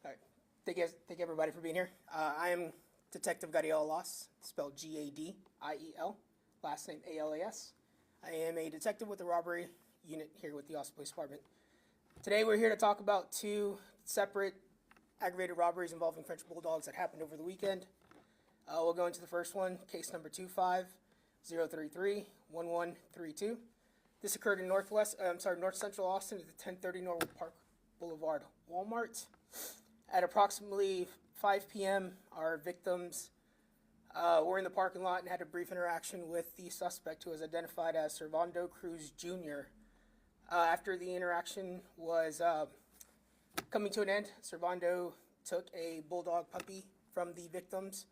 All right. Thank everybody for being here. I am Detective Gadiel Alas, spelled Gadiel, last name Alas. I am a detective with the robbery unit here with the Austin Police Department. Today we're here to talk about two separate aggravated robberies involving French Bulldogs that happened over the weekend. We'll go into the first one, case number 25033-1132. This occurred in North Central Austin at the 1030 Norwood Park Boulevard Walmart. At approximately 5 p.m., our victims were in the parking lot and had a brief interaction with the suspect, who was identified as Servando Cruz Jr. After the interaction was coming to an end, Servando took a bulldog puppy from the victims,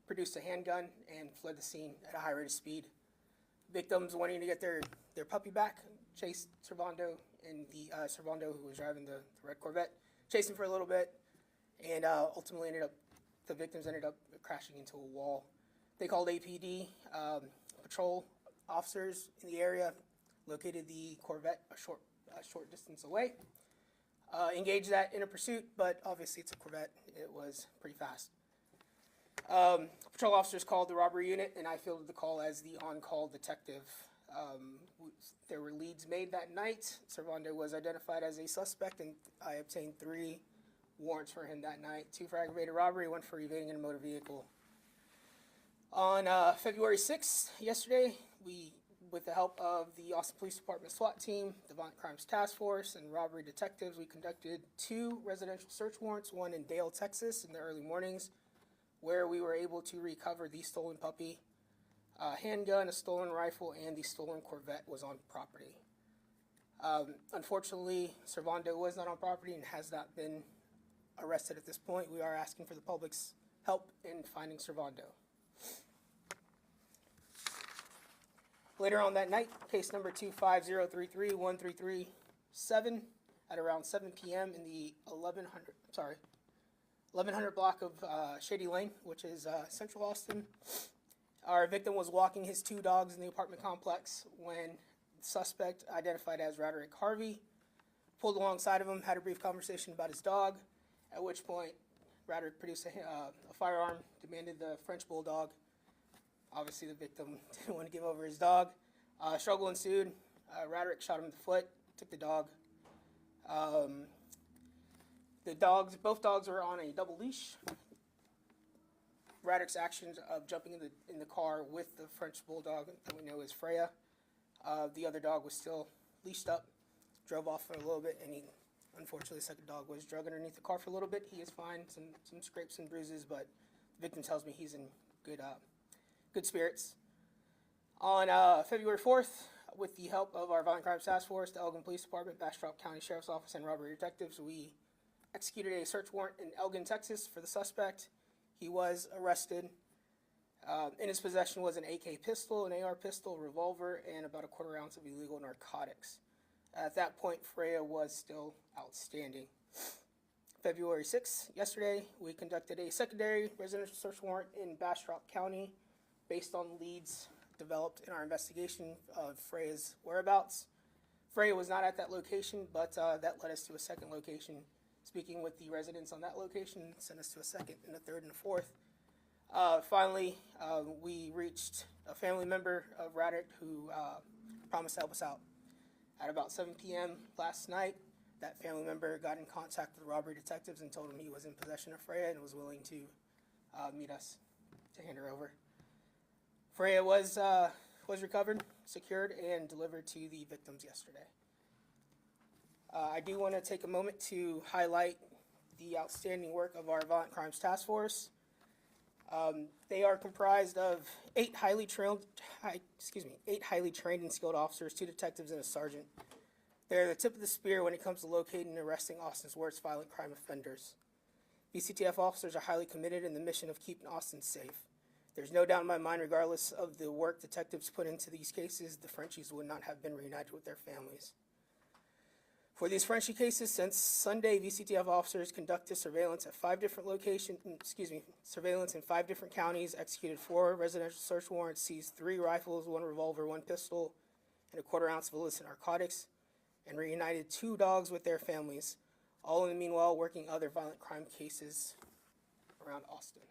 produced a handgun, and fled the scene at a high rate of speed. Victims, wanting to get their puppy back, chased Servando, and Servando, who was driving the red Corvette, chased him for a little bit, and ultimately the victims ended up crashing into a wall. They called APD. Patrol officers in the area located the Corvette a short distance away. Engaged that in a pursuit, but obviously it's a Corvette. It was pretty fast. Patrol officers called the robbery unit, and I fielded the call as the on-call detective. There were leads made that night. Servando was identified as a suspect, and I obtained 3 warrants for him that night: 2 for aggravated robbery, 1 for evading in a motor vehicle. On February 6th, yesterday, we, with the help of the Austin Police Department SWAT team, the Violent Crimes Task Force, and robbery detectives, we conducted 2 residential search warrants, one in Dale, Texas, in the early mornings, where we were able to recover the stolen puppy, a handgun, a stolen rifle, and the stolen Corvette was on property. Unfortunately, Servando was not on property and has not been arrested at this point. We are asking for the public's help in finding Servando. Later on that night, case number 25033-1337, at around 7 p.m. in the 1100 block of Shady Lane, which is Central Austin. Our victim was walking his 2 dogs in the apartment complex when the suspect, identified as Roderick Harvey, pulled alongside of him, had a brief conversation about his dog, at which point Roderick produced a firearm, demanded the French Bulldog. Obviously, the victim didn't want to give over his dog. Struggle ensued. Roderick shot him in the foot, took the dog. Both dogs were on a double leash. Roderick's actions of jumping in the car with the French Bulldog that we know is Freya. The other dog was still leashed up, drove off for a little bit, and unfortunately, the second dog was dragged underneath the car for a little bit. He is fine, some scrapes and bruises, but the victim tells me he's in good spirits. On February 4th, with the help of our Violent Crimes Task Force, the Elgin Police Department, Bastrop County Sheriff's Office, and robbery detectives, we executed a search warrant in Elgin, Texas for the suspect. He was arrested. In his possession was an AK pistol, an AR pistol, a revolver, and about a quarter ounce of illegal narcotics. At that point, Freya was still outstanding. February 6th, yesterday, we conducted a secondary residential search warrant in Bastrop County based on leads developed in our investigation of Freya's whereabouts. Freya was not at that location, but that led us to a second location. Speaking with the residents on that location sent us to a second and a third and a fourth. Finally, we reached a family member of Roderick who promised to help us out. At about 7 p.m. last night, that family member got in contact with the robbery detectives and told them he was in possession of Freya and was willing to meet us to hand her over. Freya was recovered, secured, and delivered to the victims yesterday. I do want to take a moment to highlight the outstanding work of our Violent Crimes Task Force. They are comprised of 8 highly trained and skilled officers, 2 detectives, and a sergeant. They're the tip of the spear when it comes to locating and arresting Austin's worst violent crime offenders. VCTF officers are highly committed in the mission of keeping Austin safe. There's no doubt in my mind, regardless of the work detectives put into these cases, the Frenchies would not have been reunited with their families. For these Frenchie cases, since Sunday, VCTF officers conducted surveillance at 5 different surveillance in 5 different counties, executed 4 residential search warrants, seized 3 rifles, 1 revolver, 1 pistol, and a quarter ounce of illicit narcotics, and reunited 2 dogs with their families. all in the meanwhile working other violent crime cases around Austin.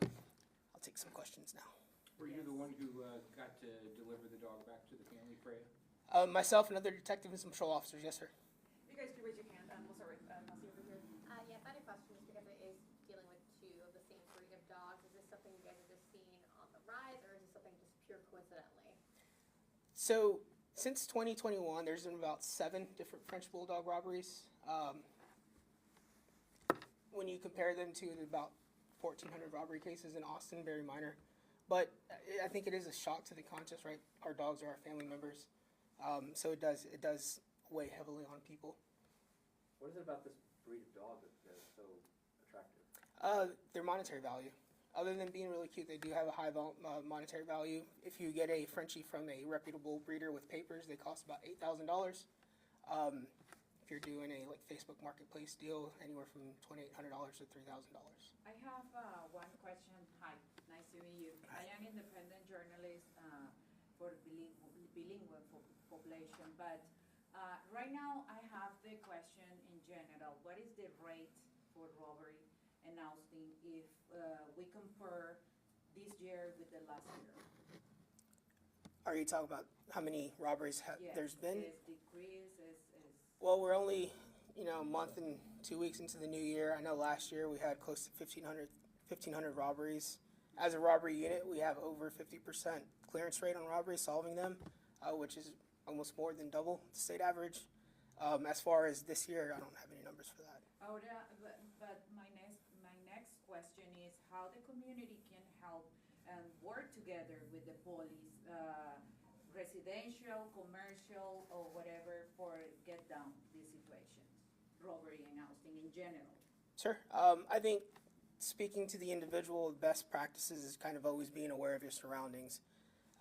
I'll take some questions now. Were you the one who got to deliver the dog back to the family, Freya? Myself, another detective, and some patrol officers. Yes, sir. You guys can raise your hand. We'll start with Kelsey over here. Yes, I had a question just because it is dealing with two of the same breed of dogs. Is this something you guys are just seeing on the rise, or is this something just pure coincidentally? So, since 2021, there's been about 7 different French Bulldog robberies. When you compare them to about 1,400 robbery cases in Austin, very minor. But I think it is a shock to the conscience, right? Our dogs are our family members. So it does weigh heavily on people. What is it about this breed of dog that is so attractive? Their monetary value. Other than being really cute, they do have a high monetary value. If you get a Frenchie from a reputable breeder with papers, they cost about $8,000. If you're doing a Facebook Marketplace deal, anywhere from $2,800 to $3,000. I have one question. Hi, nice to meet you. Hi. I am independent journalist for bilingual population, but right now I have the question in general. What is the rate for robbery in Austin if we compare this year with the last year? Are you talking about how many robberies Yes, there's been? is decrease, is Well, we're only, a month and 2 weeks into the new year. I know last year we had close to 1,500 robberies. As a robbery unit, we have over 50% clearance rate on robberies, solving them, which is almost more than double the state average. As far as this year, I don't have any numbers for that. Ahora, but my next question is how the community can help and work together with the police, residential, commercial, or whatever, for get down these situations, robbery in Austin in general. Sure. I think speaking to the individual, the best practices is kind of always being aware of your surroundings.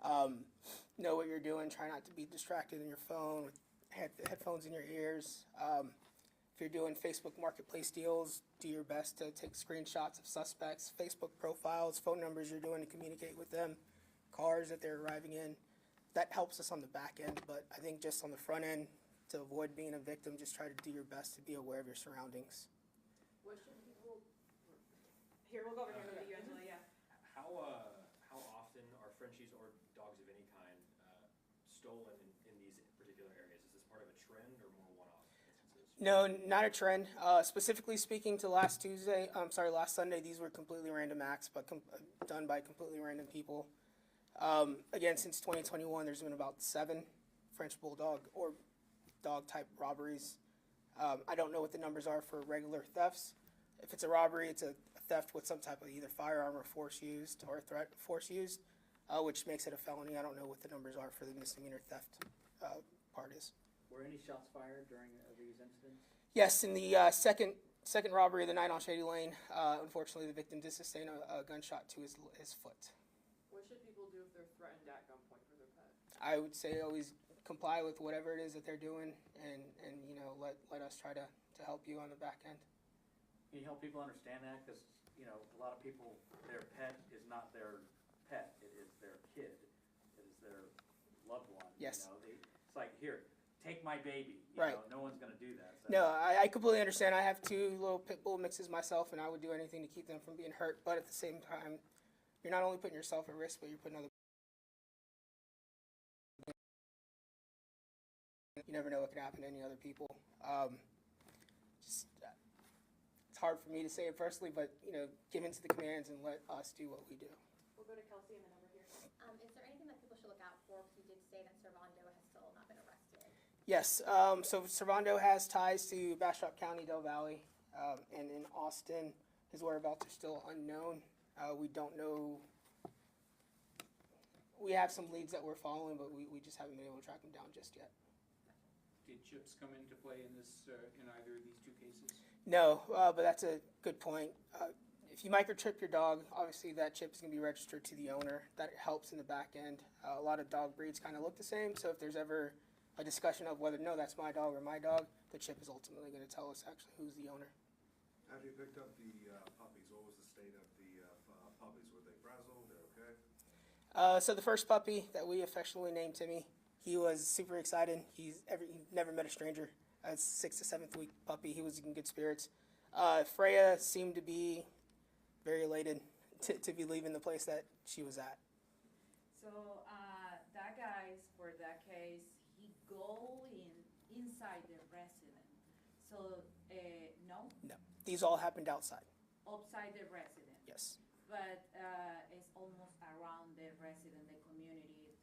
Know what you're doing. Try not to be distracted in your phone with headphones in your ears. If you're doing Facebook Marketplace deals, do your best to take screenshots of suspects, Facebook profiles, phone numbers you're doing to communicate with them, cars that they're arriving in. That helps us on the back end, but I think just on the front end, to avoid being a victim, just try to do your best to be aware of your surroundings. What should people? Here, we'll go over here with you, Angela. Yeah. How often are Frenchies or dogs of any kind stolen in these particular areas? Is this part of a trend or more one-off instances? No, not a trend. Specifically speaking to last Sunday, these were completely random acts, but done by completely random people. Again, since 2021, there's been about 7 French Bulldog or dog-type robberies. I don't know what the numbers are for regular thefts. If it's a robbery, it's a theft with some type of either firearm or force used or threat force used, which makes it a felony. I don't know what the numbers are for the misdemeanor theft part is. Were any shots fired during these incidents? Yes, in the second robbery of the night on Shady Lane, unfortunately, the victim did sustain a gunshot to his foot. What should people do if they're threatened at gunpoint for their pet? I would say always comply with whatever it is that they're doing, and let us try to help you on the back end. Can you help people understand that? Because, a lot of people, their pet is not their pet. It is their kid. It is their loved one. Yes. It's like, here, take my baby. Right. No one's going to do that. So. No, I completely understand. I have 2 little pit bull mixes myself, and I would do anything to keep them from being hurt. But at the same time, you're not only putting yourself at risk, but you're putting other. You never know what could happen to any other people. It's hard for me to say it personally, but give into the commands and let us do what we do. We'll go to Kelsey and then over here. Is there anything that people should look out for? Because you did say that Servando has still not been arrested. Yes, so Servando has ties to Bastrop County, Del Valle, and in Austin, his whereabouts are still unknown. We don't know. We have some leads that we're following, but we just haven't been able to track them down just yet. Did chips come into play in in either of these 2 cases? No, but that's a good point. If you microchip your dog, obviously that chip is going to be registered to the owner. That helps in the back end. A lot of dog breeds kind of look the same, so if there's ever a discussion of whether, no, that's my dog or my dog, the chip is ultimately going to tell us actually who's the owner. After you picked up the puppies, what was the state of the puppies? Were they frazzled? They're okay? So the first puppy that we affectionately named Timmy, he was super excited. He never met a stranger. a 6th to 7th week puppy. He was in good spirits. Freya seemed to be very elated to be leaving the place that she was at. So, that guy, for that case, he go inside the resident. So, no, No, these all happened outside. outside the resident. Yes. But it's almost around the resident, the community,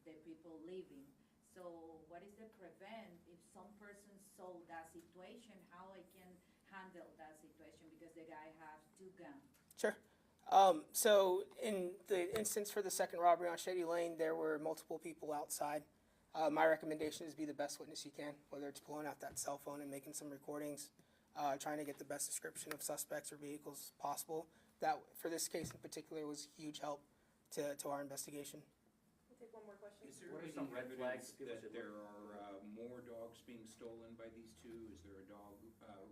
the people living. So what is the prevent if some person saw that situation, how I can handle that situation because the guy has 2 guns? Sure. So in the instance for the second robbery on Shady Lane, there were multiple people outside. My recommendation is be the best witness you can, whether it's pulling out that cell phone and making some recordings, trying to get the best description of suspects or vehicles possible. That, for this case in particular, was huge help to our investigation. We'll take one more question. Is there What are any some red flags evidence people that should there look are more dogs being stolen by these two? Is there a dog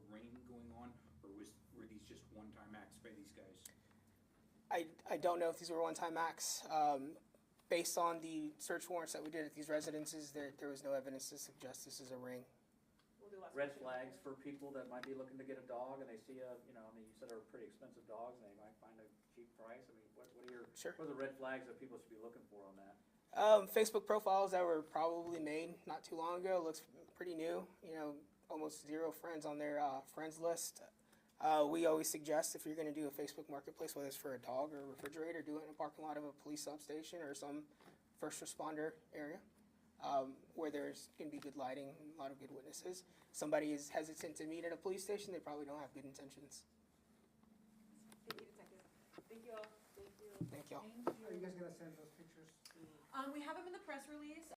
reign going on, or were these just one-time acts by these guys? I don't know if these were one-time acts. Based on the search warrants that we did at these residences, there was no evidence to suggest this is a ring. We'll do last Red question. flags for people that might be looking to get a dog and they see a, you know, I mean, you said they're pretty expensive dogs and they might find a cheap price. I mean, what are your, Sure. what are the red flags that people should be looking for on that? Facebook profiles that were probably made not too long ago. Looks pretty new. You know, almost 0 friends on their friends list. We always suggest if you're going to do a Facebook marketplace, whether it's for a dog or a refrigerator, do it in a parking lot of a police substation or some first responder area where there's going to be good lighting and a lot of good witnesses. Somebody is hesitant to meet at a police station, they probably don't have good intentions. Thank you, Detective. Thank you all. Thank you. Thank y'all. Thank Are you guys gonna send those pictures to? We have them in the press release.